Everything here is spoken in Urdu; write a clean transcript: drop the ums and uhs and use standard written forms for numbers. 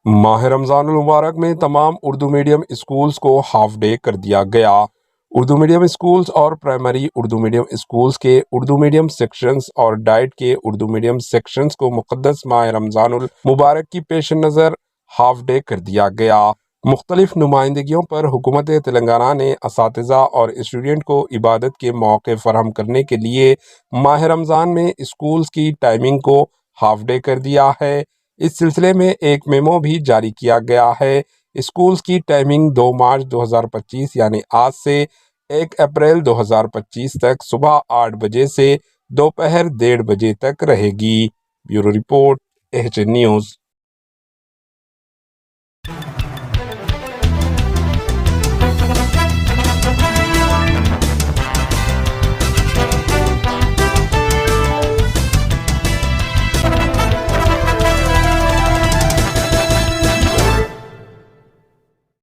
ماہ رمضان المبارک میں تمام اردو میڈیم اسکولز کو ہاف ڈے کر دیا گیا۔ اردو میڈیم اسکولز اور پرائمری اردو میڈیم اسکولز کے اردو میڈیم سیکشنز اور ڈائٹ کے اردو میڈیم سیکشنز کو مقدس ماہ رمضان المبارک کی پیش نظر ہاف ڈے کر دیا گیا۔ مختلف نمائندگیوں پر حکومت تلنگانہ نے اساتذہ اور اسٹوڈنٹ کو عبادت کے موقع فراہم کرنے کے لیے ماہ رمضان میں اسکولز کی ٹائمنگ کو ہاف ڈے کر دیا ہے۔ اس سلسلے میں ایک میمو بھی جاری کیا گیا ہے۔ اسکولز کی ٹائمنگ 2 مارچ 2025 یعنی آج سے 1 اپریل 2025 تک صبح 8 بجے سے دوپہر 1:30 بجے تک رہے گی۔ Bureau report, H news.